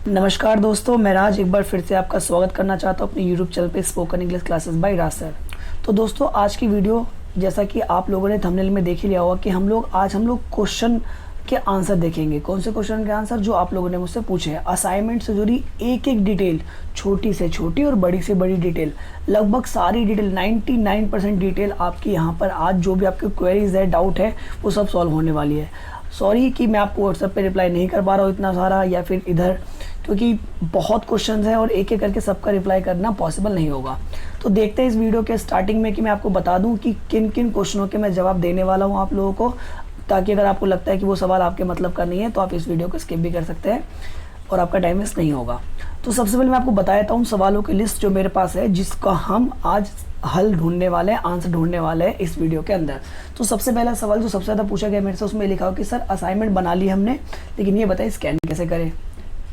नमस्कार दोस्तों, मैं राज एक बार फिर से आपका स्वागत करना चाहता हूँ अपने YouTube चैनल पे स्पोकन इंग्लिश क्लासेस बाय राज सर। तो दोस्तों, आज की वीडियो जैसा कि आप लोगों ने थंबनेल में देख ही लिया होगा कि हम लोग क्वेश्चन के आंसर देखेंगे। कौन से क्वेश्चन के आंसर जो आप लोगों ने मुझसे पूछे हैं। असाइनमेंट से जुड़ी एक एक डिटेल, छोटी से छोटी और बड़ी से बड़ी डिटेल, लगभग सारी डिटेल 99% डिटेल आपकी यहाँ पर आज जो भी आपकी क्वेरीज है, डाउट है, वो सब सॉल्व होने वाली है। सॉरी कि मैं आपको व्हाट्सएप पे रिप्लाई नहीं कर पा रहा हूँ इतना सारा, या फिर इधर, क्योंकि बहुत क्वेश्चंस हैं और एक एक करके सबका रिप्लाई करना पॉसिबल नहीं होगा। तो देखते हैं इस वीडियो के स्टार्टिंग में कि मैं आपको बता दूं कि किन किन क्वेश्चनों के मैं जवाब देने वाला हूं आप लोगों को, ताकि अगर आपको लगता है कि वो सवाल आपके मतलब का नहीं है तो आप इस वीडियो को स्किप भी कर सकते हैं और आपका टाइम वेस्ट नहीं होगा। तो सबसे पहले मैं आपको बता देता हूँ सवालों की लिस्ट जो मेरे पास है, जिसका हम आज हल ढूंढने वाले हैं, आंसर ढूंढने वाले हैं इस वीडियो के अंदर। तो सबसे पहला सवाल जो सबसे ज़्यादा पूछा गया मेरे से, उसमें लिखा हो कि सर असाइनमेंट बना ली हमने, लेकिन ये बताइए स्कैन कैसे करें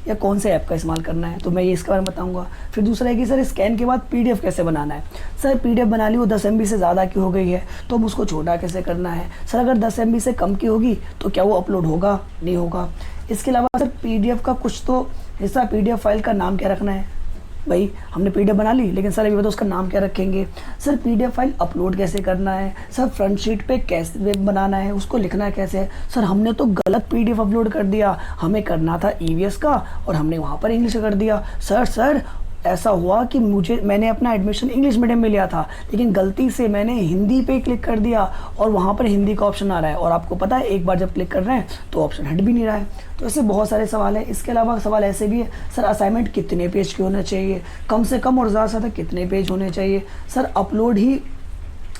या कौन से ऐप का इस्तेमाल करना है। तो मैं ये इसके बारे में बताऊंगा। फिर दूसरा है कि सर स्कैन के बाद पीडीएफ कैसे बनाना है। सर पीडीएफ बना ली, वो 10 MB से ज़्यादा की हो गई है तो अब उसको छोटा कैसे करना है। सर अगर 10 MB से कम की होगी तो क्या वो अपलोड होगा, नहीं होगा। इसके अलावा सर पीडीएफ का कुछ तो हिस्सा, पीडीएफ फाइल का नाम क्या रखना है। भाई हमने पीडीएफ बना ली, लेकिन सर अभी बताओ उसका नाम क्या रखेंगे। सर पीडीएफ फाइल अपलोड कैसे करना है। सर फ्रंट शीट पे कैसे बनाना है, उसको लिखना कैसे है। सर हमने तो गलत पीडीएफ अपलोड कर दिया, हमें करना था ईवीएस का और हमने वहाँ पर इंग्लिश कर दिया। सर ऐसा हुआ कि मैंने अपना एडमिशन इंग्लिश मीडियम में लिया था, लेकिन गलती से मैंने हिंदी पे क्लिक कर दिया और वहाँ पर हिंदी का ऑप्शन आ रहा है, और आपको पता है एक बार जब क्लिक कर रहे हैं तो ऑप्शन हट भी नहीं रहा है। तो ऐसे बहुत सारे सवाल हैं। इसके अलावा सवाल ऐसे भी है, सर असाइनमेंट कितने पेज के होना चाहिए, कम से कम और ज़्यादा से ज़्यादा कितने पेज होने चाहिए। सर अपलोड ही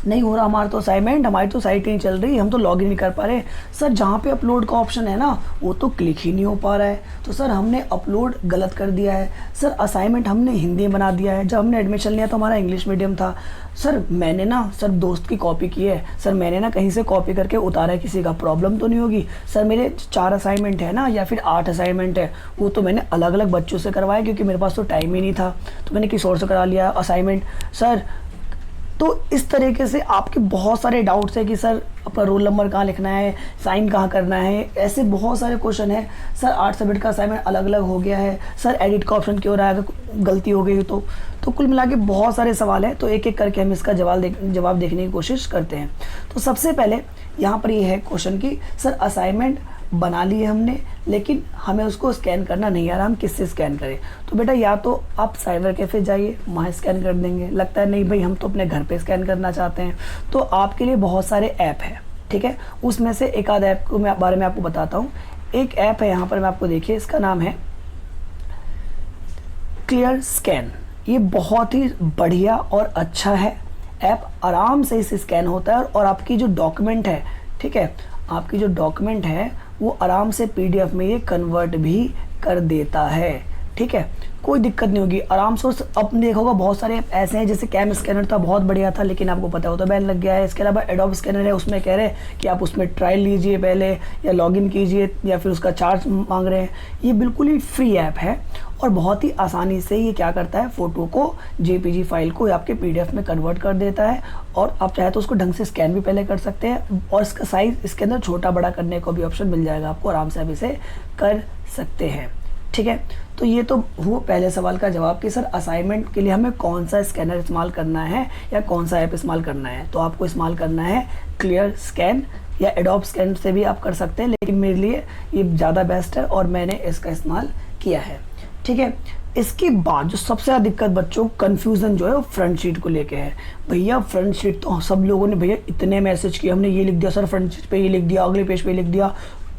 नहीं हो रहा हमारा तो असाइनमेंट, हमारी तो साइट नहीं चल रही, हम तो लॉगिन नहीं कर पा रहे। सर जहाँ पे अपलोड का ऑप्शन है ना, वो तो क्लिक ही नहीं हो पा रहा है। तो सर हमने अपलोड गलत कर दिया है। सर असाइनमेंट हमने हिंदी में बना दिया है, जब हमने एडमिशन लिया तो हमारा इंग्लिश मीडियम था। सर मैंने ना सर दोस्त की कॉपी की है, सर मैंने ना कहीं से कॉपी करके उतारा है, किसी का प्रॉब्लम तो नहीं होगी। सर मेरे 4 असाइनमेंट है ना, या फिर 8 असाइनमेंट है, वो तो मैंने अलग अलग बच्चों से करवाया क्योंकि मेरे पास तो टाइम ही नहीं था, तो मैंने किसी और से करा लिया असाइनमेंट। सर तो इस तरीके से आपके बहुत सारे डाउट्स है कि सर अपना रोल नंबर कहाँ लिखना है, साइन कहाँ करना है, ऐसे बहुत सारे क्वेश्चन है। सर 8 सब्जेक्ट का असाइनमेंट अलग अलग हो गया है। सर एडिट का ऑप्शन क्यों रहा है अगर गलती हो गई तो कुल मिला के बहुत सारे सवाल है। तो एक एक करके हम इसका जवाब देखने की कोशिश करते हैं। तो सबसे पहले यहाँ पर ये है क्वेश्चन की, सर असाइनमेंट बना लिए हमने, लेकिन हमें उसको स्कैन करना नहीं आ रहा, हम किससे स्कैन करें। तो बेटा या तो आप साइबर कैफे जाइए, वहाँ स्कैन कर देंगे। लगता है नहीं भाई हम तो अपने घर पे स्कैन करना चाहते हैं, तो आपके लिए बहुत सारे ऐप हैं, ठीक है। उसमें से एक आध ऐप को मैं बारे में आपको बताता हूँ। एक ऐप है यहाँ पर, मैं आपको देखिए, इसका नाम है क्लियर स्कैन। ये बहुत ही बढ़िया और अच्छा है ऐप, आराम से इसे स्कैन होता है और आपकी जो डॉक्यूमेंट है, ठीक है, आपकी जो डॉक्यूमेंट है वो आराम से पीडीएफ में ये कन्वर्ट भी कर देता है, ठीक है। कोई दिक्कत नहीं होगी, आराम से। अब देखोगा बहुत सारे ऐसे हैं, जैसे कैम स्कैनर था, बहुत बढ़िया था, लेकिन आपको पता हो तो बैन लग गया है। इसके अलावा एडोब स्कैनर है, उसमें कह रहे हैं कि आप उसमें ट्रायल लीजिए पहले, या लॉगिन कीजिए, या फिर उसका चार्ज मांग रहे हैं। ये बिल्कुल ही फ्री ऐप है और बहुत ही आसानी से ये क्या करता है, फ़ोटो को, जेपीजी फाइल को आपके पीडीएफ में कन्वर्ट कर देता है, और आप चाहे तो उसको ढंग से स्कैन भी पहले कर सकते हैं, और इसका साइज़ इसके अंदर छोटा बड़ा करने का भी ऑप्शन मिल जाएगा आपको, आराम से आप इसे कर सकते हैं, ठीक है। तो ये तो हुआ पहले सवाल का जवाब कि सर असाइनमेंट के लिए हमें कौन सा स्कैनर इस्तेमाल करना है या कौन सा ऐप इस्तेमाल करना है। तो आपको इस्तेमाल करना है क्लियर स्कैन, या एडोब स्कैन से भी आप कर सकते हैं, लेकिन मेरे लिए ये ज़्यादा बेस्ट है और मैंने इसका इस्तेमाल किया है, ठीक है। इसके बाद जो सबसे ज़्यादा दिक्कत बच्चों को कन्फ्यूज़न जो है वो फ्रंट शीट को लेके है। भैया फ्रंट शीट तो सब लोगों ने भैया इतने मैसेज किए, हमने ये लिख दिया सर, फ्रंट शीट पे ये लिख दिया, अगले पेज पे लिख दिया,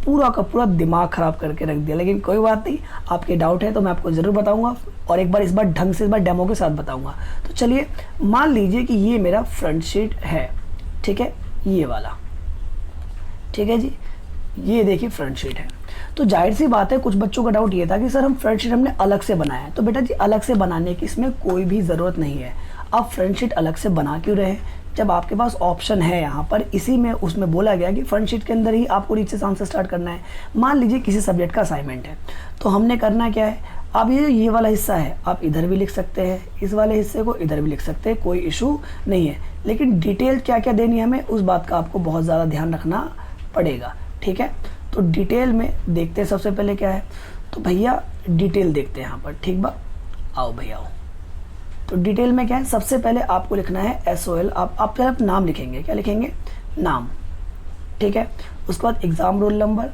पूरा का पूरा दिमाग ख़राब करके रख दिया। लेकिन कोई बात नहीं, आपके डाउट है तो मैं आपको ज़रूर बताऊंगा, और एक बार इस बार ढंग से, इस बार डेमो के साथ बताऊंगा। तो चलिए मान लीजिए कि ये मेरा फ्रंट शीट है, ठीक है, ये वाला, ठीक है जी, ये देखिए फ्रंट शीट है। तो जाहिर सी बात है, कुछ बच्चों का डाउट ये था कि सर हम फ्रंट शीट हमने अलग से बनाया है। तो बेटा जी अलग से बनाने की इसमें कोई भी ज़रूरत नहीं है। आप फ्रंट शीट अलग से बना क्यों रहे, जब आपके पास ऑप्शन है यहाँ पर, इसी में उसमें बोला गया कि फ्रंट शीट के अंदर ही आपको नीचे से आंसर स्टार्ट करना है। मान लीजिए किसी सब्जेक्ट का असाइनमेंट है, तो हमने करना क्या है, अब ये वाला हिस्सा है आप इधर भी लिख सकते हैं, इस वाले हिस्से को इधर भी लिख सकते हैं, कोई इशू नहीं है। लेकिन डिटेल क्या क्या देनी है हमें, उस बात का आपको बहुत ज़्यादा ध्यान रखना पड़ेगा, ठीक है। तो डिटेल में देखते हैं सबसे पहले क्या है। तो भैया डिटेल देखते हैं यहाँ पर, ठीक बा, आओ भैया आओ। तो डिटेल में क्या है, सबसे पहले आपको लिखना है SOL, आप पहले आप नाम लिखेंगे, क्या लिखेंगे, नाम, ठीक है। उसके बाद exam roll number,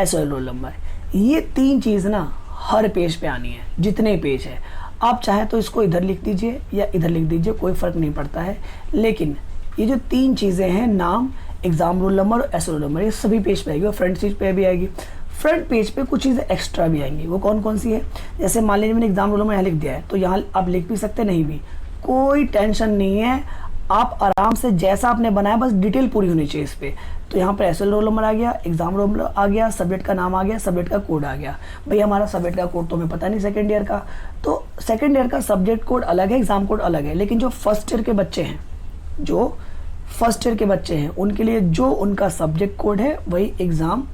SOL roll number, ये 3 चीज़ ना हर पेज पे आनी है, जितने पेज है। आप चाहे तो इसको इधर लिख दीजिए या इधर लिख दीजिए, कोई फ़र्क नहीं पड़ता है, लेकिन ये जो 3 चीज़ें हैं, नाम, एग्ज़ाम रोल नंबर और SOL रोल नंबर, ये सभी पेज पे आएगी और फ्रंट पेज पे भी आएगी। फ्रंट पेज पे कुछ चीज़ें एक्स्ट्रा भी आएंगी, वो कौन कौन सी है, जैसे मान लीजिए मैंने एग्ज़ाम रोल नंबर यहाँ लिख दिया है, तो यहाँ आप लिख भी सकते नहीं भी, कोई टेंशन नहीं है, आप आराम से जैसा आपने बनाया बस डिटेल पूरी होनी चाहिए इस पर। तो यहाँ पर SOL रोल नंबर आ गया, एग्ज़ाम रोल नंबर आ गया, सब्जेक्ट का नाम आ गया, सब्जेक्ट का कोड आ गया। भाई हमारा सब्जेक्ट का कोड तो हमें पता नहीं सेकेंड ईयर का, तो सेकेंड ईयर का सब्जेक्ट कोड अलग है, एग्ज़ाम कोड अलग है, लेकिन जो फर्स्ट ईयर के बच्चे हैं, जो फर्स्ट ईयर के बच्चे हैं उनके लिए जो उनका सब्जेक्ट कोड है वही एग्ज़ाम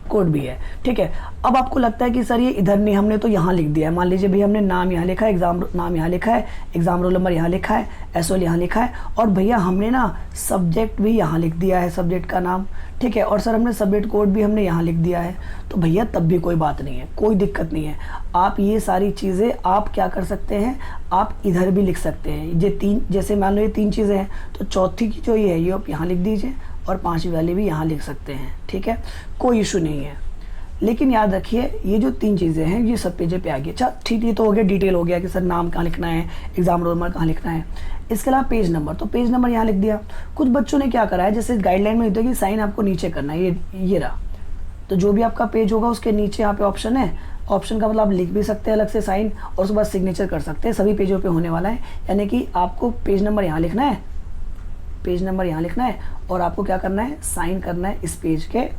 कोड भी है, ठीक है। अब आपको लगता है कि सर ये इधर नहीं, हमने तो यहाँ लिख दिया है, मान लीजिए भैया हमने नाम यहाँ लिखा है, एग्ज़ाम नाम यहाँ लिखा है, एग्ज़ाम रोल नंबर यहाँ लिखा है, SOL यहाँ लिखा है, और भैया हमने ना सब्जेक्ट भी यहाँ लिख दिया है, सब्जेक्ट का नाम, ठीक है, और सर हमने सब्जेक्ट कोड भी हमने यहाँ लिख दिया है, तो भैया तब भी कोई बात नहीं है, कोई दिक्कत नहीं है। आप ये सारी चीज़ें आप क्या कर सकते हैं, आप इधर भी लिख सकते हैं। ये 3, जैसे मान लो ये 3 चीज़ें हैं, तो चौथी की जो ये है ये आप यहाँ लिख दीजिए और 5वीं वाली भी यहाँ लिख सकते हैं, ठीक है, कोई इशू नहीं है। लेकिन याद रखिए ये जो 3 चीज़ें हैं ये सब पेज पे आ गई। अच्छा ठीक, ये तो हो गया डिटेल, हो गया कि सर नाम कहाँ लिखना है, एग्ज़ाम रोल नंबर कहाँ लिखना है। इसके अलावा पेज नंबर, तो पेज नंबर यहाँ लिख दिया। कुछ बच्चों ने क्या करा है, जैसे गाइडलाइन में होता है कि साइन आपको नीचे करना है, ये रहा, तो जो भी आपका पेज होगा उसके नीचे यहाँ पे ऑप्शन है, ऑप्शन का मतलब आप लिख भी सकते हैं अलग से साइन, और उसके बाद सिग्नेचर कर सकते हैं, सभी पेजों पे होने वाला है। यानी कि आपको पेज नंबर यहाँ लिखना है, पेज नंबर यहाँ लिखना है, और आपको क्या करना है, साइन करना है, इस पेज के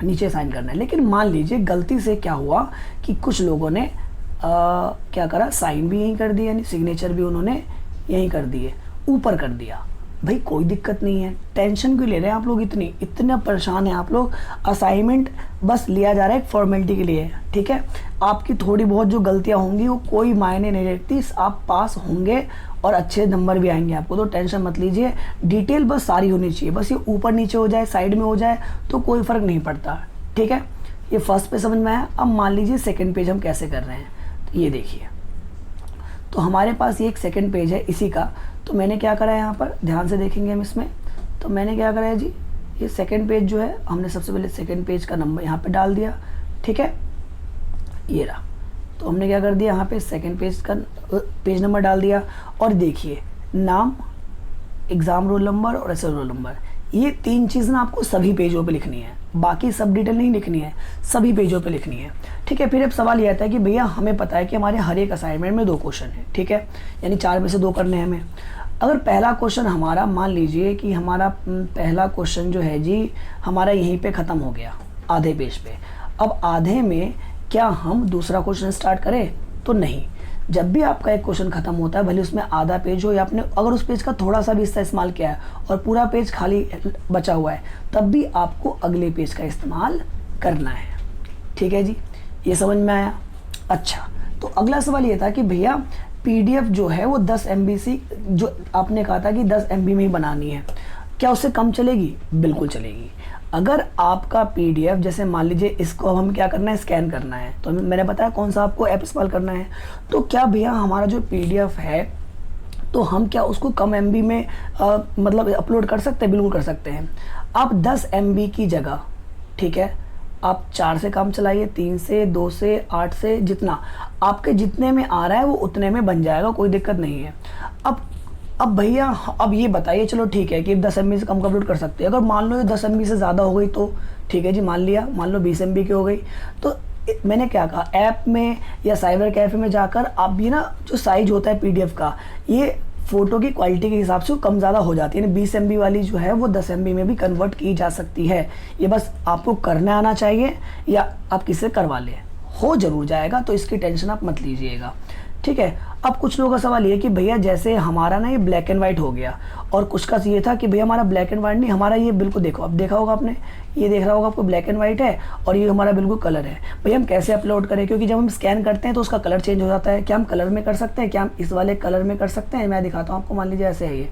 नीचे साइन करना है। लेकिन मान लीजिए गलती से क्या हुआ कि कुछ लोगों ने क्या करा, साइन भी यहीं कर दिया, यानी सिग्नेचर भी उन्होंने यहीं कर दिए, ऊपर कर दिया। भाई कोई दिक्कत नहीं है, टेंशन क्यों ले रहे हैं आप लोग, इतना परेशान हैं आप लोग। असाइनमेंट बस लिया जा रहा है एक फॉर्मेलिटी के लिए, ठीक है। आपकी थोड़ी बहुत जो गलतियां होंगी वो कोई मायने नहीं रखती, आप पास होंगे और अच्छे नंबर भी आएंगे आपको, तो टेंशन मत लीजिए। डिटेल बस सारी होनी चाहिए, बस ये ऊपर नीचे हो जाए, साइड में हो जाए तो कोई फ़र्क नहीं पड़ता, ठीक है। ये फर्स्ट पे समझ में आया। अब मान लीजिए सेकेंड पेज हम कैसे कर रहे हैं, तो ये देखिए, तो हमारे पास ये एक सेकेंड पेज है इसी का। तो मैंने क्या करा है, यहाँ पर ध्यान से देखेंगे हम इसमें, तो मैंने क्या करा है जी, ये सेकेंड पेज जो है हमने सबसे पहले सेकेंड पेज का नंबर यहाँ पे डाल दिया, ठीक है, ये रहा। तो हमने क्या कर दिया, यहाँ पे सेकेंड पेज का पेज नंबर डाल दिया, और देखिए नाम, एग्ज़ाम रोल नंबर और SOL रोल नंबर, ये 3 चीज़ ना आपको सभी पेजों पे लिखनी है, बाकी सब डिटेल नहीं लिखनी है, सभी पेजों पे लिखनी है, ठीक है। फिर अब सवाल ये आता है कि भैया हमें पता है कि हमारे हर एक असाइनमेंट में 2 क्वेश्चन है, ठीक है, यानी 4 में से 2 करने हैं हमें। अगर पहला क्वेश्चन हमारा, मान लीजिए कि हमारा पहला क्वेश्चन जो है जी हमारा यहीं पे ख़त्म हो गया आधे पेज पे, अब आधे में क्या हम दूसरा क्वेश्चन स्टार्ट करें, तो नहीं। जब भी आपका एक क्वेश्चन खत्म होता है, भले उसमें आधा पेज हो या आपने अगर उस पेज का थोड़ा सा भी हिस्सा इस्तेमाल किया है और पूरा पेज खाली बचा हुआ है, तब भी आपको अगले पेज का इस्तेमाल करना है, ठीक है जी, ये समझ में आया। अच्छा, तो अगला सवाल ये था कि भैया PDF जो है वो 10 MB सी, जो आपने कहा था कि 10 MB में ही बनानी है, क्या उससे कम चलेगी? बिल्कुल चलेगी। अगर आपका PDF, जैसे मान लीजिए इसको हम क्या करना है, स्कैन करना है, तो मैंने बताया कौन सा आपको ऐप इस्तेमाल करना है। तो क्या भैया हमारा जो PDF है, तो हम क्या उसको कम MB में मतलब अपलोड कर सकते हैं? बिल्कुल कर सकते हैं। आप 10 MB की जगह, ठीक है, आप 4 से काम चलाइए, 3 से, 2 से, 8 से, जितना आपके जितने में आ रहा है वो उतने में बन जाएगा, कोई दिक्कत नहीं है। अब भैया अब ये बताइए, चलो ठीक है कि 10 MB से कम अपलोड कर सकते हैं, अगर मान लो ये 10 MB से ज़्यादा हो गई तो ठीक है जी, मान लिया, मान लो 20 MB की हो गई, तो मैंने क्या कहा, ऐप में या साइबर कैफ़े में जाकर आप ये ना जो साइज होता है PDF का, ये फ़ोटो की क्वालिटी के हिसाब से कम ज़्यादा हो जाती है, यानी 20 MB वाली जो है वो 10 MB में भी कन्वर्ट की जा सकती है। ये बस आपको करने आना चाहिए या आप किससे करवा लें, हो ज़रूर जाएगा, तो इसकी टेंशन आप मत लीजिएगा, ठीक है। अब कुछ लोगों का सवाल ये कि भैया जैसे हमारा ना ये ब्लैक एंड वाइट हो गया, और कुछ का ये था कि भैया हमारा ब्लैक एंड वाइट नहीं, हमारा ये बिल्कुल, देखो अब देखा होगा आपने, ये देख रहा होगा आपको, ब्लैक एंड वाइट है और ये हमारा बिल्कुल कलर है। भैया हम कैसे अपलोड करें, क्योंकि जब हम स्कैन करते हैं तो उसका कलर चेंज हो जाता है। क्या हम कलर में कर सकते हैं? क्या हम इस वाले कलर में कर सकते हैं? मैं दिखाता हूँ आपको, मान लीजिए ऐसे है ये,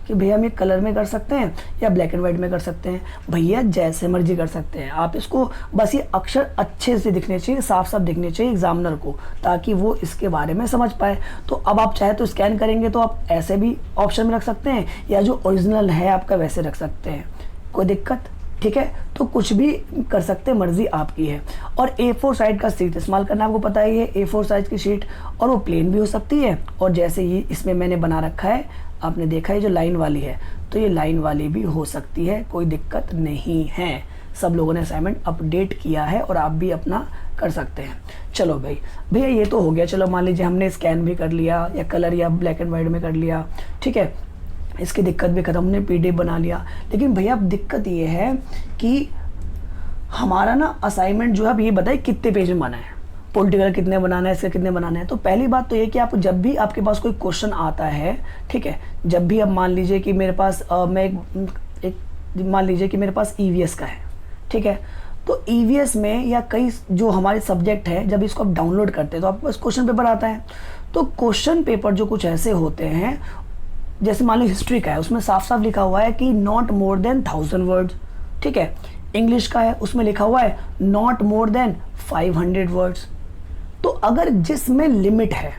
कि भैया हम ये कलर में कर सकते हैं या ब्लैक एंड वाइट में कर सकते हैं, भैया जैसे मर्जी कर सकते हैं आप इसको, बस ये अक्षर अच्छे से दिखने चाहिए, साफ साफ दिखने चाहिए एग्जामिनर को, ताकि वो इसके बारे में समझ पाए। तो अब आप चाहे तो स्कैन करेंगे तो आप ऐसे भी ऑप्शन में रख सकते हैं, या जो ओरिजिनल है आपका वैसे रख सकते हैं, कोई दिक्कत, ठीक है। तो कुछ भी कर सकते हैं, मर्जी आपकी है। और A4 साइज का शीट इस्तेमाल करना आपको पता ही है, A4 साइज की शीट, और वो प्लेन भी हो सकती है, और जैसे ये इसमें मैंने बना रखा है, आपने देखा है जो लाइन वाली है, तो ये लाइन वाली भी हो सकती है, कोई दिक्कत नहीं है। सब लोगों ने असाइनमेंट अपडेट किया है और आप भी अपना कर सकते हैं। चलो भाई, भैया ये तो हो गया, चलो मान लीजिए हमने स्कैन भी कर लिया या कलर या ब्लैक एंड वाइट में कर लिया, ठीक है, इसकी दिक्कत भी खत्म, हमने PDF बना लिया। लेकिन भैया अब दिक्कत ये है कि हमारा ना असाइनमेंट जो है, अब ये बताइए कितने पेज में बना है, पॉलिटिकल कितने बनाना है, इसके कितने बनाना है। तो पहली बात तो ये कि आप जब भी आपके पास कोई क्वेश्चन आता है, ठीक है, जब भी अब मान लीजिए कि मेरे पास मान लीजिए कि मेरे पास EVS का है, ठीक है, तो EVS में या कई जो हमारे सब्जेक्ट है, जब इसको आप डाउनलोड करते हैं तो आपके पास क्वेश्चन पेपर आता है। तो क्वेश्चन पेपर जो कुछ ऐसे होते हैं, जैसे मान लो हिस्ट्री का है, उसमें साफ साफ लिखा हुआ है कि नॉट मोर देन 1000 वर्ड्स, ठीक है। इंग्लिश का है, उसमें लिखा हुआ है नॉट मोर देन 500 वर्ड्स। तो अगर जिसमें लिमिट है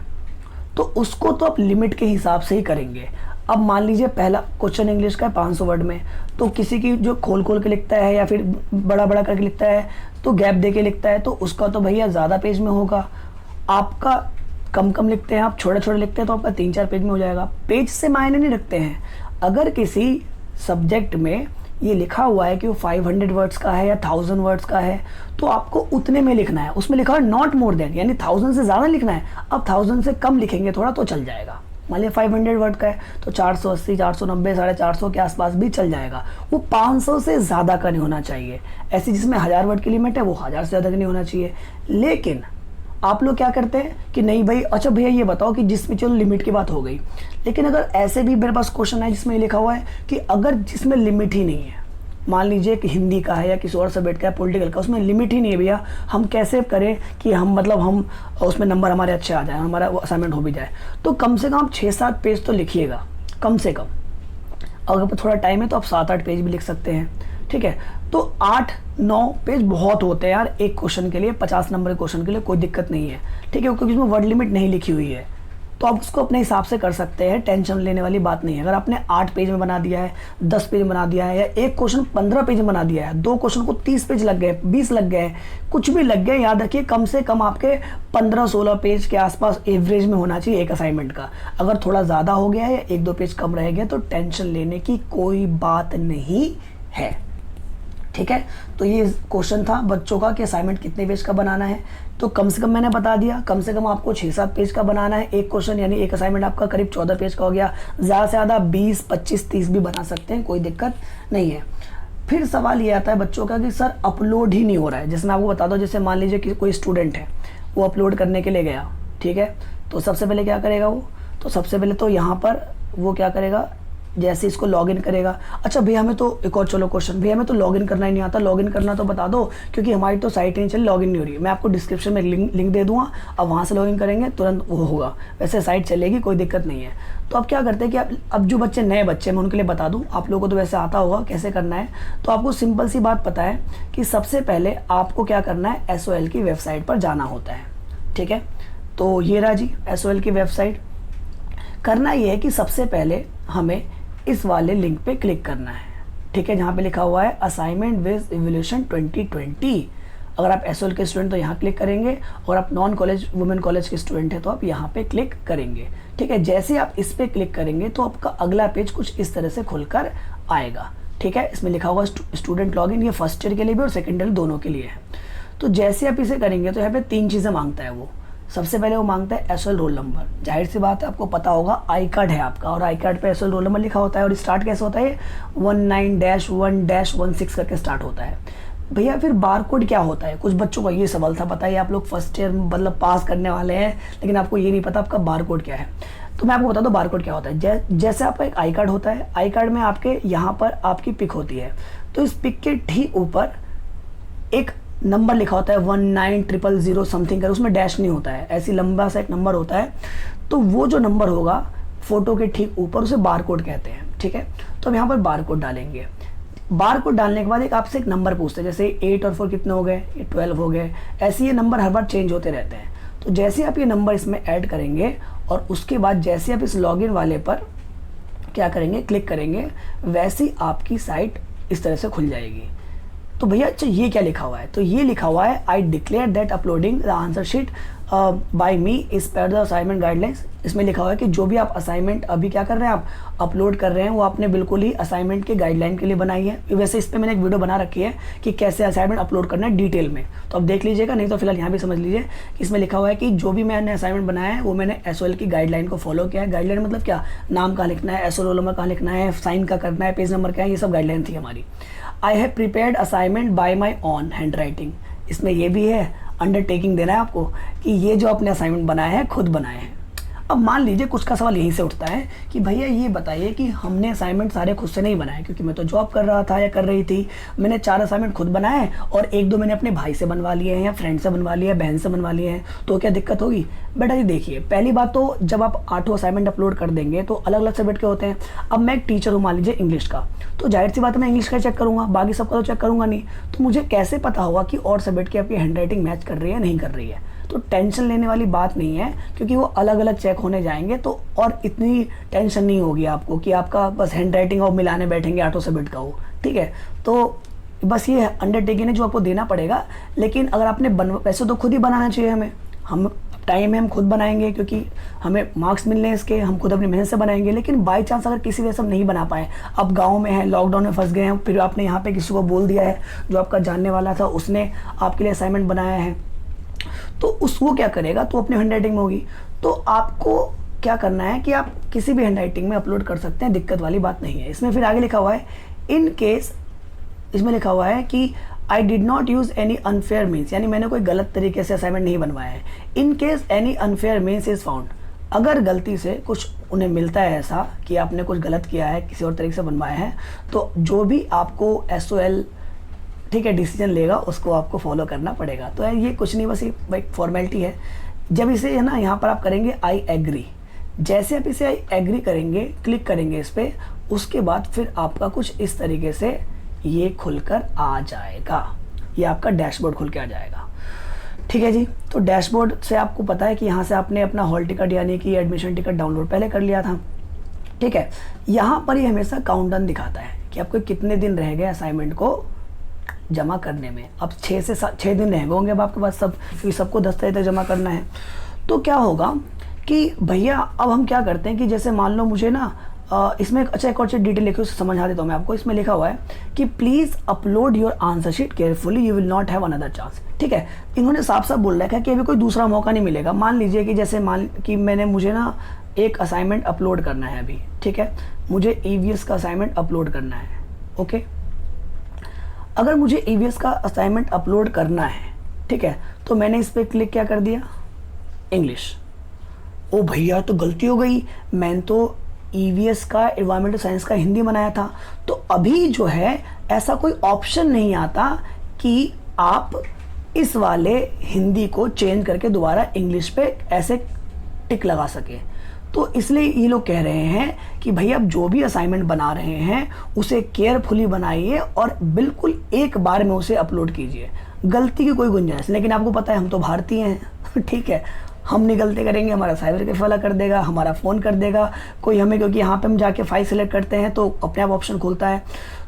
तो उसको तो आप लिमिट के हिसाब से ही करेंगे। अब मान लीजिए पहला क्वेश्चन इंग्लिश का है 500 वर्ड में, तो किसी की जो खोल खोल के लिखता है या फिर बड़ा बड़ा करके लिखता है, तो गैप दे के लिखता है, तो उसका तो भैया ज़्यादा पेज में होगा। आपका कम कम लिखते हैं, आप छोटे छोटे लिखते हैं, तो आपका 3-4 पेज में हो जाएगा। पेज से मायने नहीं रखते हैं। अगर किसी सब्जेक्ट में ये लिखा हुआ है कि वो 500 वर्ड्स का है या 1000 वर्ड्स का है, तो आपको उतने में लिखना है। उसमें लिखा है नॉट मोर देन, यानी 1000 से ज़्यादा लिखना है। अब 1000 से कम लिखेंगे थोड़ा तो चल जाएगा। मान लिया 500 वर्ड का है तो 480, 490, 450 के आसपास भी चल जाएगा। वो 500 से ज़्यादा का नहीं होना चाहिए। ऐसी जिसमें 1000 वर्ड की लिमिट है, वो 1000 से ज़्यादा का नहीं होना चाहिए। लेकिन आप लोग क्या करते हैं कि नहीं भाई, अच्छा भैया ये बताओ कि जिसमें, चलो लिमिट की बात हो गई, लेकिन अगर ऐसे भी मेरे पास क्वेश्चन है जिसमें लिखा हुआ है कि अगर जिसमें लिमिट ही नहीं है, मान लीजिए कि हिंदी का है या किसी और सब्जेक्ट का है, पॉलिटिकल का, उसमें लिमिट ही नहीं है भैया, हम कैसे करें कि हम मतलब हम उसमें नंबर हमारे अच्छे आ जाए, हमारा वो असाइनमेंट हो भी जाए, तो कम से कम आप 6-7 पेज तो लिखिएगा कम से कम। अगर थोड़ा टाइम है तो आप 7-8 पेज भी लिख सकते हैं, ठीक है। तो 8-9 पेज बहुत होते हैं यार एक क्वेश्चन के लिए, 50 नंबर के क्वेश्चन के लिए कोई दिक्कत नहीं है, ठीक है, क्योंकि इसमें वर्ड लिमिट नहीं लिखी हुई है। तो आप उसको अपने हिसाब से कर सकते हैं, टेंशन लेने वाली बात नहीं है। अगर आपने 8 पेज में बना दिया है, 10 पेज में बना दिया है, या एक क्वेश्चन 15 पेज में बना दिया है, 2 क्वेश्चन को 30 पेज लग गए, 20 लग गए, कुछ भी लग गए, याद रखिए कम से कम आपके 15-16 पेज के आसपास एवरेज में होना चाहिए एक असाइनमेंट का। अगर थोड़ा ज़्यादा हो गया है या 1-2 पेज कम रह गए तो टेंशन लेने की कोई बात नहीं है, ठीक है। तो ये क्वेश्चन था बच्चों का कि असाइनमेंट कितने पेज का बनाना है। तो कम से कम मैंने बता दिया, कम से कम आपको 6-7 पेज का बनाना है एक क्वेश्चन, यानी एक असाइनमेंट आपका करीब 14 पेज का हो गया। ज़्यादा से ज़्यादा 20, 25, 30 भी बना सकते हैं, कोई दिक्कत नहीं है। फिर सवाल ये आता है बच्चों का कि सर अपलोड ही नहीं हो रहा है। जैसे मैं आपको बता दूं, जैसे मान लीजिए कि कोई स्टूडेंट है, वो अपलोड करने के लिए गया, ठीक है, तो सबसे पहले क्या करेगा वो, तो सबसे पहले तो यहाँ पर वो क्या करेगा, जैसे इसको लॉगिन करेगा। अच्छा भैया हमें तो एक और चलो क्वेश्चन, भैया हमें तो लॉगिन करना ही नहीं आता, लॉगिन करना तो बता दो, क्योंकि हमारी तो साइट नहीं चली, लॉगिन नहीं हो रही। मैं आपको डिस्क्रिप्शन में लिंक दे दूंगा, अब वहाँ से लॉगिन करेंगे तुरंत वो होगा, वैसे साइट चलेगी, कोई दिक्कत नहीं है। तो अब क्या करते हैं कि अब जो बच्चे नए बच्चे मैं उनके लिए बता दूँ, आप लोगों को तो वैसे आता होगा कैसे करना है। तो आपको सिंपल सी बात पता है कि सबसे पहले आपको क्या करना है, SOL की वेबसाइट पर जाना होता है, ठीक है। तो ये रहा जी SOL की वेबसाइट। करना ये है कि सबसे पहले हमें इस वाले लिंक पे क्लिक करना है, ठीक है, जहाँ पे लिखा हुआ है असाइनमेंट विद इवोल्यूशन 2020। अगर आप SOL के स्टूडेंट तो यहाँ क्लिक करेंगे, और आप नॉन कॉलेज वुमेन कॉलेज के स्टूडेंट हैं तो आप यहाँ पे क्लिक करेंगे, ठीक है। जैसे आप इस पे क्लिक करेंगे तो आपका अगला पेज कुछ इस तरह से खुलकर आएगा, ठीक है। इसमें लिखा होगा स्टूडेंट लॉगिन, ये फर्स्ट ईयर के लिए भी और सेकेंड ईयर दोनों के लिए है। तो जैसे आप इसे करेंगे तो यहाँ पे 3 चीज़ें मांगता है वो। सबसे पहले वो मांगता है SOL रोल नंबर, जाहिर सी बात है आपको पता होगा आई कार्ड है आपका, और आई कार्ड पे SOL रोल नंबर लिखा होता है। और स्टार्ट कैसे होता है, 19-1-16 करके स्टार्ट होता है। भैया फिर बार कोड क्या होता है, कुछ बच्चों का ये सवाल था, बताइए आप लोग फर्स्ट ईयर मतलब पास करने वाले हैं लेकिन आपको ये नहीं पता आपका बार कोड क्या है। तो मैं आपको बता दूं बार कोड क्या होता है। जैसे आपका एक आई कार्ड होता है, आई कार्ड में आपके यहाँ पर आपकी पिक होती है, तो इस पिक के ठीक ऊपर एक नंबर लिखा होता है 1900 समथिंग कर, उसमें डैश नहीं होता है, ऐसी लंबा सा एक नंबर होता है। तो वो जो नंबर होगा फोटो के ठीक ऊपर, उसे बार कोड कहते हैं, ठीक है। तो अब यहाँ पर बार कोड डालेंगे। बार कोड डालने के बाद एक आपसे एक नंबर पूछते हैं, जैसे 8 और 4 कितने हो गए, ये 12 हो गए। ऐसे ये नंबर हर बार चेंज होते रहते हैं। तो जैसे आप ये नंबर इसमें ऐड करेंगे और उसके बाद जैसे आप इस लॉगिन वाले पर क्या करेंगे, क्लिक करेंगे, वैसे ही आपकी साइट इस तरह से खुल जाएगी। तो भैया अच्छा ये क्या लिखा हुआ है, तो ये लिखा हुआ है I declare that uploading the answer sheet by me is per the assignment guidelines. इसमें लिखा हुआ है कि जो भी आप असाइनमेंट अभी क्या कर रहे हैं, आप अपलोड कर रहे हैं, वो आपने बिल्कुल ही असाइनमेंट के गाइडलाइन के लिए बनाई है। वैसे इस पर मैंने एक वीडियो बना रखी है कि कैसे असाइनमेंट अपलोड करना है डिटेल में, तो आप देख लीजिएगा, नहीं तो फिलहाल यहाँ भी समझ लीजिए कि इसमें लिखा हुआ है कि जो भी मैंने असाइनमेंट बनाया है वो मैंने SOL की गाइडलाइन को फॉलो किया है। गाइडलाइन मतलब क्या, नाम कहाँ लिखना है, SOL रोल नंबर कहाँ लिखना है, साइन का करना है, पेज नंबर क्या है, ये सब गाइडलाइन थी हमारी। I have prepared assignment bye my on hand writing. इसमें ये भी है, अंडरटेकिंग देना है आपको कि ये जो आपने असाइनमेंट बनाया है खुद बनाए हैं। अब मान लीजिए कुछ का सवाल यहीं से उठता है कि भैया ये बताइए कि हमने असाइनमेंट सारे खुद से नहीं बनाए, क्योंकि मैं तो जॉब कर रहा था या कर रही थी, मैंने 4 असाइनमेंट खुद बनाए और 1-2 मैंने अपने भाई से बनवा लिए हैं या फ्रेंड से बनवा लिए हैं, बहन से बनवा लिए हैं, तो क्या दिक्कत होगी? बेटा जी देखिए, पहली बात तो जब आप 8 असाइनमेंट अपलोड कर देंगे तो अलग अलग सब्जेक्ट के होते हैं। अब मैं एक टीचर हूँ मान लीजिए इंग्लिश का, तो जाहिर सी बात है मैं इंग्लिश का चेक करूँगा, बाकी सबका तो चेक करूँगा नहीं। तो मुझे कैसे पता होगा कि और सब्जेक्ट की आपकी हैंड राइटिंग मैच कर रही है नहीं कर रही है? तो टेंशन लेने वाली बात नहीं है, क्योंकि वो अलग अलग चेक होने जाएंगे, तो और इतनी टेंशन नहीं होगी आपको कि आपका बस हैंड राइटिंग और मिलाने बैठेंगे 8 सब्जेक्ट का हो, ठीक है। तो बस ये अंडरटेकिंग है जो आपको देना पड़ेगा। लेकिन अगर आपने वैसे तो खुद ही बनाना चाहिए हमें, हम टाइम है हम खुद बनाएंगे क्योंकि हमें मार्क्स मिलने हैं इसके, हम खुद अपनी मेहनत से बनाएंगे। लेकिन बाई चांस अगर किसी वजह से हम नहीं बना पाए, अब गांव में है, लॉकडाउन में फंस गए हैं, फिर आपने यहाँ पे किसी को बोल दिया है जो आपका जानने वाला था, उसने आपके लिए असाइनमेंट बनाया है, तो उसको क्या करेगा, तो अपनी हैंड राइटिंग में होगी। तो आपको क्या करना है कि आप किसी भी हैंड राइटिंग में अपलोड कर सकते हैं, दिक्कत वाली बात नहीं है। इसमें फिर आगे लिखा हुआ है इन केस, इसमें लिखा हुआ है कि I did not use any unfair means, यानी मैंने कोई गलत तरीके से असाइनमेंट नहीं बनवाया है। In case any unfair means is found, अगर गलती से कुछ उन्हें मिलता है ऐसा कि आपने कुछ गलत किया है, किसी और तरीके से बनवाया है, तो जो भी आपको SOL ठीक है डिसीजन लेगा उसको आपको फॉलो करना पड़ेगा। तो ये कुछ नहीं, बस ये एक फॉर्मेलिटी है। जब इसे है ना यहाँ पर आप करेंगे आई एग्री, जैसे आप इसे आई एग्री करेंगे, क्लिक करेंगे इस पर, उसके बाद फिर आपका कुछ इस तरीके से ये खुलकर आ जाएगा, ये आपका डैशबोर्ड खुल के आ जाएगा, ठीक है जी। तो डैशबोर्ड से आपको पता है कि यहाँ से आपने अपना हॉल टिकट यानी कि एडमिशन टिकट डाउनलोड पहले कर लिया था, ठीक है। यहाँ पर ये हमेशा काउंटडाउन दिखाता है कि आपको कितने दिन रह गए असाइनमेंट को जमा करने में। अब 6 दिन रह गए होंगे अब आपके पास सब, क्योंकि सबको 10 तारीख तक जमा करना है। तो क्या होगा कि भैया अब हम क्या करते हैं कि जैसे मान लो मुझे ना इसमें एक और चीज़ डिटेल लिखी उसे समझा देता हूँ मैं आपको। इसमें लिखा हुआ है कि please upload your answer sheet carefully, you will not have another chance, ठीक है। इन्होंने साफ साफ बोल रखा है कि अभी कोई दूसरा मौका नहीं मिलेगा। मान लीजिए कि जैसे मुझे ना एक असाइनमेंट अपलोड करना है अभी, ठीक है, मुझे EVS का असाइनमेंट अपलोड करना है, ओके। अगर मुझे EVS का असाइनमेंट अपलोड करना है, ठीक है, तो मैंने इस पर क्लिक क्या कर दिया, इंग्लिश। ओ भैया तो गलती हो गई, मैंने तो EVS का एनवायरमेंटल साइंस का हिंदी बनाया था। तो अभी जो है ऐसा कोई ऑप्शन नहीं आता कि आप इस वाले हिंदी को चेंज करके दोबारा इंग्लिश पे ऐसे टिक लगा सके। तो इसलिए ये लोग कह रहे हैं कि भैया आप जो भी असाइनमेंट बना रहे हैं उसे केयरफुली बनाइए और बिल्कुल एक बार में उसे अपलोड कीजिए, गलती की कोई गुंजाइश। लेकिन आपको पता है हम तो भारतीय हैं ठीक है, हम नहीं गलती करेंगे, हमारा साइबर कैफे वाला कर देगा, हमारा फ़ोन कर देगा कोई हमें, क्योंकि यहाँ पे हम जाके फाइल सेलेक्ट करते हैं तो अपने आप ऑप्शन खुलता है।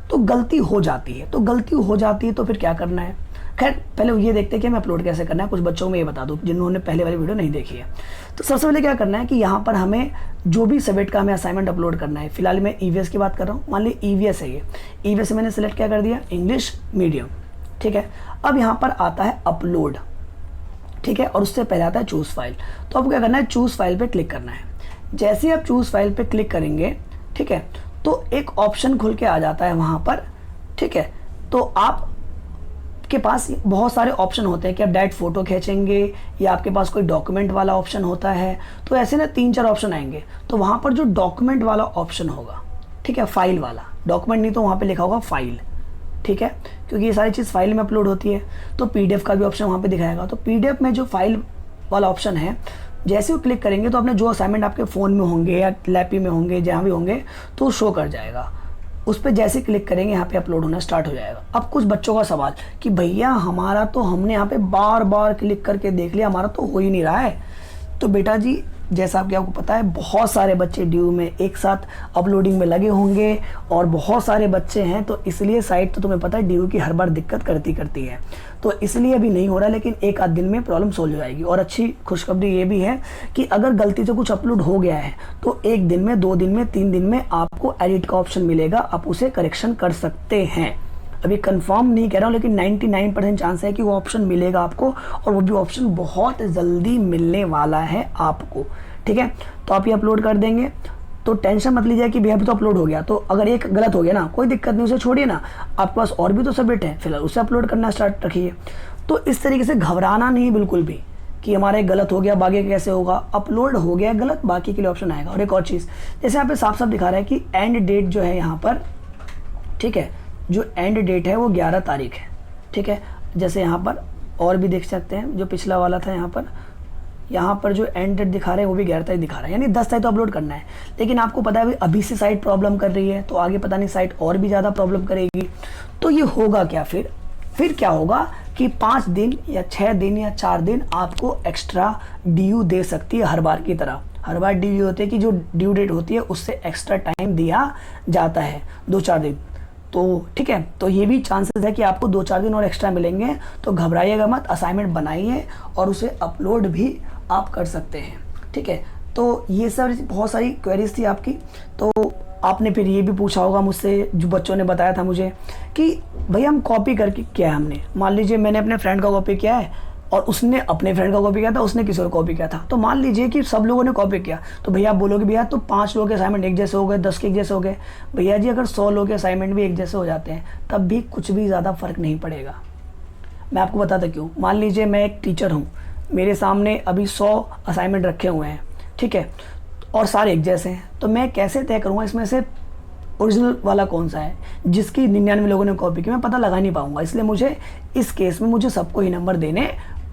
तो गलती हो जाती है, तो फिर क्या करना है। खैर पहले ये देखते हैं कि हमें अपलोड कैसे करना है। कुछ बच्चों में ये बता दूँ जिन्होंने पहले वाली वीडियो नहीं देखी है। तो सबसे पहले क्या करना है कि यहाँ पर हमें जो भी सब्जेक्ट का हमें असाइनमेंट अपलोड करना है, फिलहाल मैं EVS की बात कर रहा हूँ, मान ली EVS है ये, EVS से मैंने सेलेक्ट क्या कर दिया, इंग्लिश मीडियम, ठीक है। अब यहाँ पर आता है अपलोड, ठीक है, और उससे पहले आता है चूज़ फाइल। तो आपको क्या करना है, चूज़ फाइल पे क्लिक करना है। जैसे ही आप चूज़ फाइल पे क्लिक करेंगे, ठीक है, तो एक ऑप्शन खुल के आ जाता है वहाँ पर, ठीक है। तो आप के पास बहुत सारे ऑप्शन होते हैं कि आप डायरेक्ट फ़ोटो खींचेंगे या आपके पास कोई डॉक्यूमेंट वाला ऑप्शन होता है। तो ऐसे ना 3-4 ऑप्शन आएंगे। तो वहाँ पर जो डॉक्यूमेंट वाला ऑप्शन होगा, ठीक है, फाइल वाला, डॉक्यूमेंट नहीं तो वहाँ पे लिखा होगा फाइल, ठीक है, क्योंकि ये सारी चीज़ फाइल में अपलोड होती है। तो PDF का भी ऑप्शन वहाँ पे दिखाएगा। तो PDF में जो फाइल वाला ऑप्शन है जैसे वो क्लिक करेंगे तो अपने जो असाइनमेंट आपके फ़ोन में होंगे या लैपी में होंगे, जहाँ भी होंगे, तो शो कर जाएगा। उस पर जैसे क्लिक करेंगे यहाँ पे अपलोड होना स्टार्ट हो जाएगा। अब कुछ बच्चों का सवाल कि भैया हमारा तो हमने यहाँ पे बार बार क्लिक करके देख लिया, हमारा तो हो ही नहीं रहा है। तो बेटा जी, जैसा कि आपको पता है, बहुत सारे बच्चे ड्यू में एक साथ अपलोडिंग में लगे होंगे और बहुत सारे बच्चे हैं, तो इसलिए साइट तो तुम्हें पता है ड्यू की हर बार दिक्कत करती है। तो इसलिए अभी नहीं हो रहा, लेकिन एक आध दिन में प्रॉब्लम सोल्व हो जाएगी। और अच्छी खुशखबरी ये भी है कि अगर गलती से कुछ अपलोड हो गया है तो 1 दिन में, 2 दिन में, 3 दिन में आपको एडिट का ऑप्शन मिलेगा, आप उसे करेक्शन कर सकते हैं। अभी कंफर्म नहीं कह रहा हूँ, लेकिन 99% चांस है कि वो ऑप्शन मिलेगा आपको, और वो भी ऑप्शन बहुत जल्दी मिलने वाला है आपको। ठीक है, तो आप ये अपलोड कर देंगे तो टेंशन मत लीजिए कि भैया अभी तो अपलोड हो गया, तो अगर एक गलत हो गया ना, कोई दिक्कत नहीं, उसे छोड़िए ना, आपके पास और भी तो सबमिट है, फिलहाल उसे अपलोड करना स्टार्ट रखिए। तो इस तरीके से घबराना नहीं बिल्कुल भी कि हमारे गलत हो गया, बाकी कैसे होगा। अपलोड हो गया गलत, बाकी के लिए ऑप्शन आएगा। और एक और चीज़, जैसे यहाँ पे साफ साफ दिखा रहा है कि एंड डेट जो है यहाँ पर, ठीक है, जो एंड डेट है वो 11 तारीख है। ठीक है, जैसे यहाँ पर और भी देख सकते हैं, जो पिछला वाला था यहाँ पर जो एंड डेट दिखा रहे हैं वो भी 11 तारीख दिखा रहा है, यानी 10 तारीख तो अपलोड करना है। लेकिन आपको पता है अभी से साइट प्रॉब्लम कर रही है, तो आगे पता नहीं साइट और भी ज़्यादा प्रॉब्लम करेगी। तो ये होगा क्या फिर क्या होगा कि 5 दिन या 6 दिन या 4 दिन आपको एक्स्ट्रा ड्यू दे सकती है हर बार की तरह। हर बार ड्यू होती है कि जो ड्यू डेट होती है उससे एक्स्ट्रा टाइम दिया जाता है, 2-4 दिन। तो ठीक है, तो ये भी चांसेस है कि आपको 2-4 दिन और एक्स्ट्रा मिलेंगे। तो घबराइएगा मत, असाइनमेंट बनाइए और उसे अपलोड भी आप कर सकते हैं। ठीक है, तो ये सब बहुत सारी क्वेरीज थी आपकी। तो आपने फिर ये भी पूछा होगा मुझसे, जो बच्चों ने बताया था मुझे कि भैया हम कॉपी करके किया है हमने, मान लीजिए मैंने अपने फ्रेंड का कॉपी किया है और उसने अपने फ्रेंड का कॉपी किया था, उसने किसी और कॉपी किया था। तो मान लीजिए कि सब लोगों ने कॉपी किया, तो भैया आप बोलोगे भैया तो 5 लोगों के असाइनमेंट एक जैसे हो गए, 10 के एक जैसे हो गए। भैया जी, अगर 100 लोगों के असाइनमेंट भी एक जैसे हो जाते हैं तब भी कुछ भी ज़्यादा फर्क नहीं पड़ेगा। मैं आपको बताता क्यों। मान लीजिए मैं एक टीचर हूँ, मेरे सामने अभी 100 असाइनमेंट रखे हुए हैं, ठीक है, और सारे एक जैसे हैं, तो मैं कैसे तय करूँगा इसमें से ओरिजिनल वाला कौन सा है जिसकी 99 लोगों ने कॉपी की? मैं पता लगा नहीं पाऊंगा। इसलिए मुझे इस केस में मुझे सबको ही नंबर देने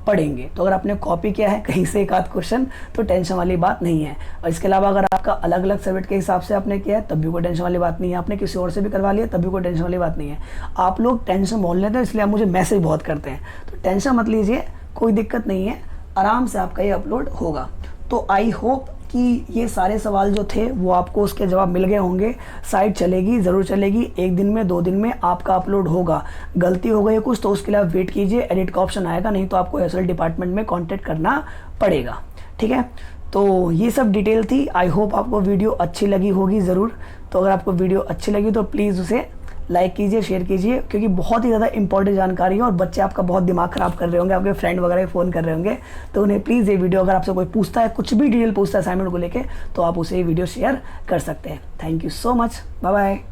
पड़ेंगे। तो अगर आपने कॉपी किया है कहीं से एक आध क्वेश्चन तो टेंशन वाली बात नहीं है। और इसके अलावा अगर आपका अलग अलग सब्जेक्ट के हिसाब से आपने किया है तब भी कोई टेंशन वाली बात नहीं है। आपने किसी और से भी करवा लिया तब भी कोई टेंशन वाली बात नहीं है। आप लोग टेंशन बोल लेते हैं, इसलिए आप मुझे मैसेज बहुत करते हैं, तो टेंशन मत लीजिए, कोई दिक्कत नहीं है, आराम से आपका ये अपलोड होगा। तो आई होप कि ये सारे सवाल जो थे वो आपको उसके जवाब मिल गए होंगे। साइट चलेगी, ज़रूर चलेगी, 1 दिन में 2 दिन में आपका अपलोड होगा। गलती हो गई कुछ तो उसके लिए आप वेट कीजिए, एडिट का ऑप्शन आएगा, नहीं तो आपको एसएल डिपार्टमेंट में कांटेक्ट करना पड़ेगा। ठीक है, तो ये सब डिटेल थी। आई होप आपको वीडियो अच्छी लगी होगी ज़रूर। तो अगर आपको वीडियो अच्छी लगी तो प्लीज़ उसे लाइक कीजिए, शेयर कीजिए, क्योंकि बहुत ही ज़्यादा इंपॉर्टेंट जानकारी है और बच्चे आपका बहुत दिमाग ख़राब कर रहे होंगे, आपके फ्रेंड वगैरह फ़ोन कर रहे होंगे। तो उन्हें प्लीज़ ये वीडियो, अगर आपसे कोई पूछता है, कुछ भी डिटेल पूछता है असाइनमेंट को लेके, तो आप उसे ये वीडियो शेयर कर सकते हैं। Thank you so much, bye bye.